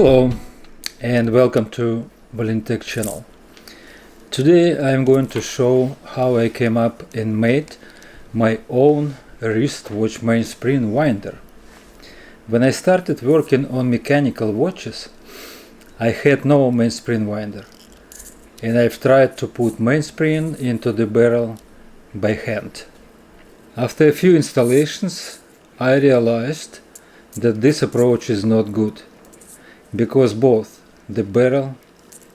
Hello and welcome to Valentech channel. Today I am going to show how I came up and made my own wristwatch mainspring winder. When I started working on mechanical watches, I had no mainspring winder, and I've tried to put mainspring into the barrel by hand. After a few installations, I realized that this approach is not good, because both the barrel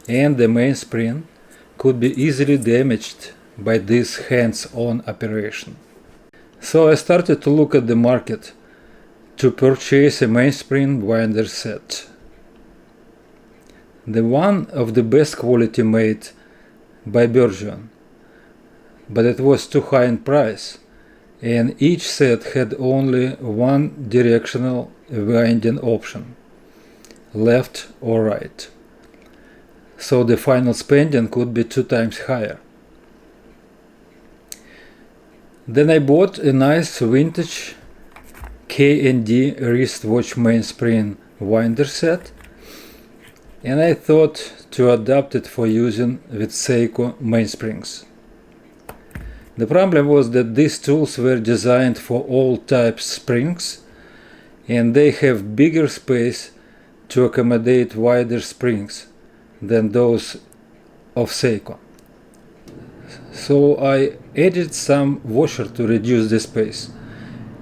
and the mainspring could be easily damaged by this hands-on operation. So I started to look at the market to purchase a mainspring winder set. The one of the best quality made by Bergeon, but it was too high in price, and each set had only one directional winding option, left or right, so the final spending could be 2 times higher. Then I bought a nice vintage K&D wristwatch mainspring winder set, and I thought to adapt it for using with Seiko mainsprings. The problem was that these tools were designed for all types springs, and they have bigger space to accommodate wider springs than those of Seiko. So I added some washer to reduce the space,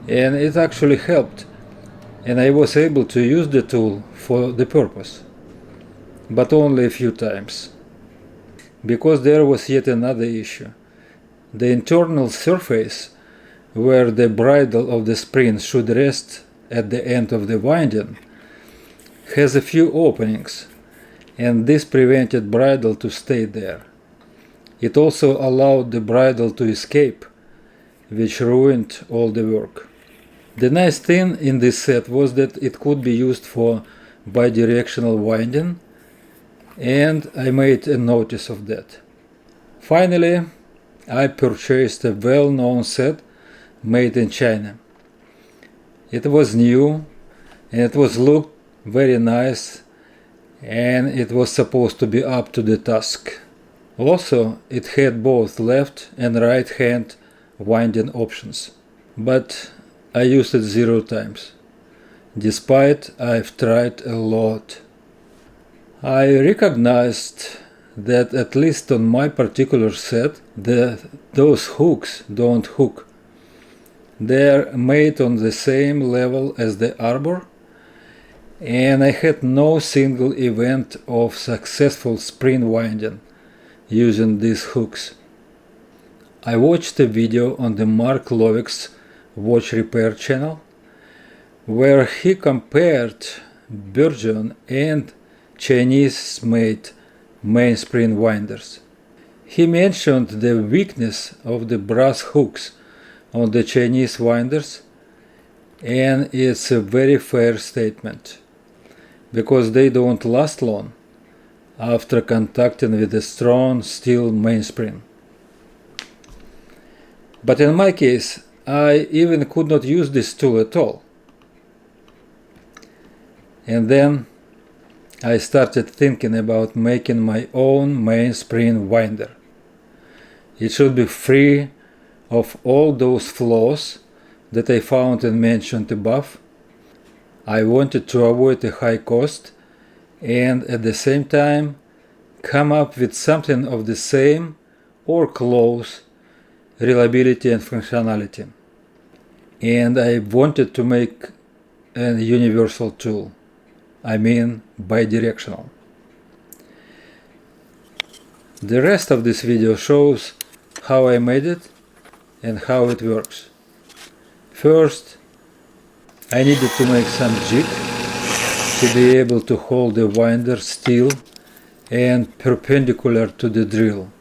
and it actually helped, and I was able to use the tool for the purpose, but only a few times. Because there was yet another issue. The internal surface where the bridle of the spring should rest at the end of the winding has a few openings, and this prevented bridle to stay there. It also allowed the bridle to escape, which ruined all the work. The nice thing in this set was that it could be used for bidirectional winding, and I made a notice of that. Finally, I purchased a well-known set made in China. It was new, and it was looked very nice, and it was supposed to be up to the task. Also, it had both left and right hand winding options, but I used it 0 times, despite I've tried a lot. I recognized that at least on my particular set, those hooks don't hook. They're made on the same level as the arbor, and I had no single event of successful spring winding using these hooks. I watched a video on the Mark Lovick's watch repair channel, where he compared Bergeon and Chinese-made mainspring winders. He mentioned the weakness of the brass hooks on the Chinese winders, and it's a very fair statement, because they don't last long after contacting with a strong steel mainspring. But in my case, I even could not use this tool at all. And then I started thinking about making my own mainspring winder. It should be free of all those flaws that I found and mentioned above. I wanted to avoid a high cost and at the same time come up with something of the same or close reliability and functionality. And I wanted to make a universal tool. I mean bidirectional. The rest of this video shows how I made it and how it works. First, I needed to make some jig to be able to hold the winder still and perpendicular to the drill.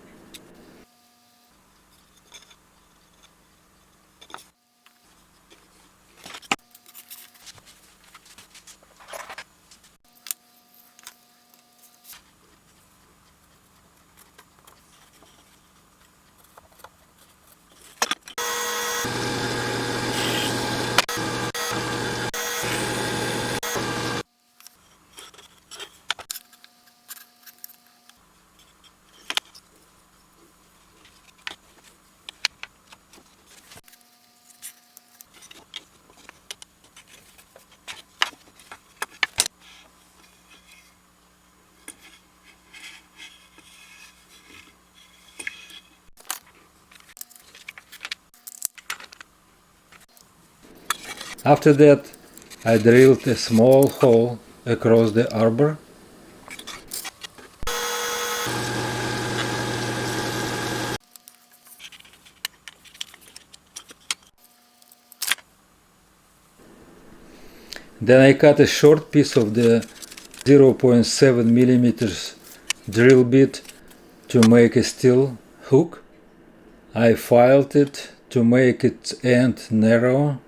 After that, I drilled a small hole across the arbor. Then I cut a short piece of the 0.7 millimeters drill bit to make a steel hook. I filed it to make its end narrow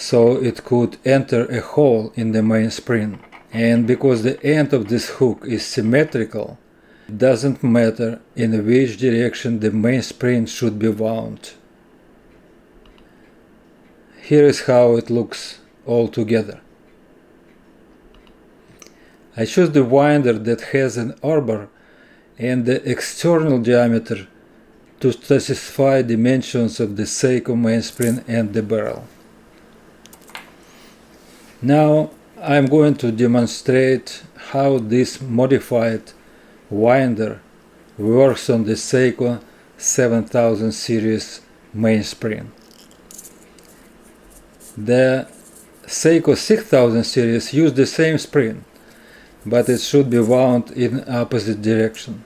so it could enter a hole in the mainspring. And because the end of this hook is symmetrical, it doesn't matter in which direction the mainspring should be wound. Here is how it looks all together. I choose the winder that has an arbor and the external diameter to satisfy dimensions of the Seiko mainspring and the barrel. Now I'm going to demonstrate how this modified winder works on the Seiko 7000 series mainspring. The Seiko 6000 series use the same spring, but it should be wound in opposite direction.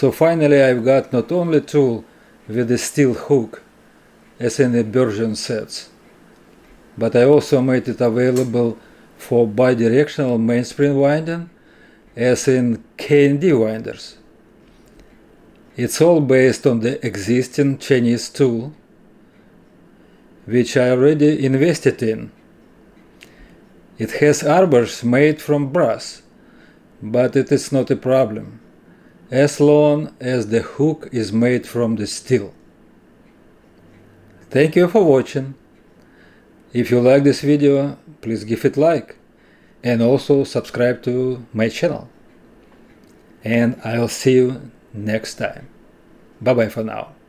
So finally I've got not only a tool with a steel hook as in the Bergeon sets, but I also made it available for bidirectional mainspring winding as in K&D winders. It's all based on the existing Chinese tool, which I already invested in. It has arbors made from brass, but it is not a problem, as long as the hook is made from the steel. Thank you for watching. If you like this video, please give it a like and also subscribe to my channel. And I'll see you next time. Bye bye for now.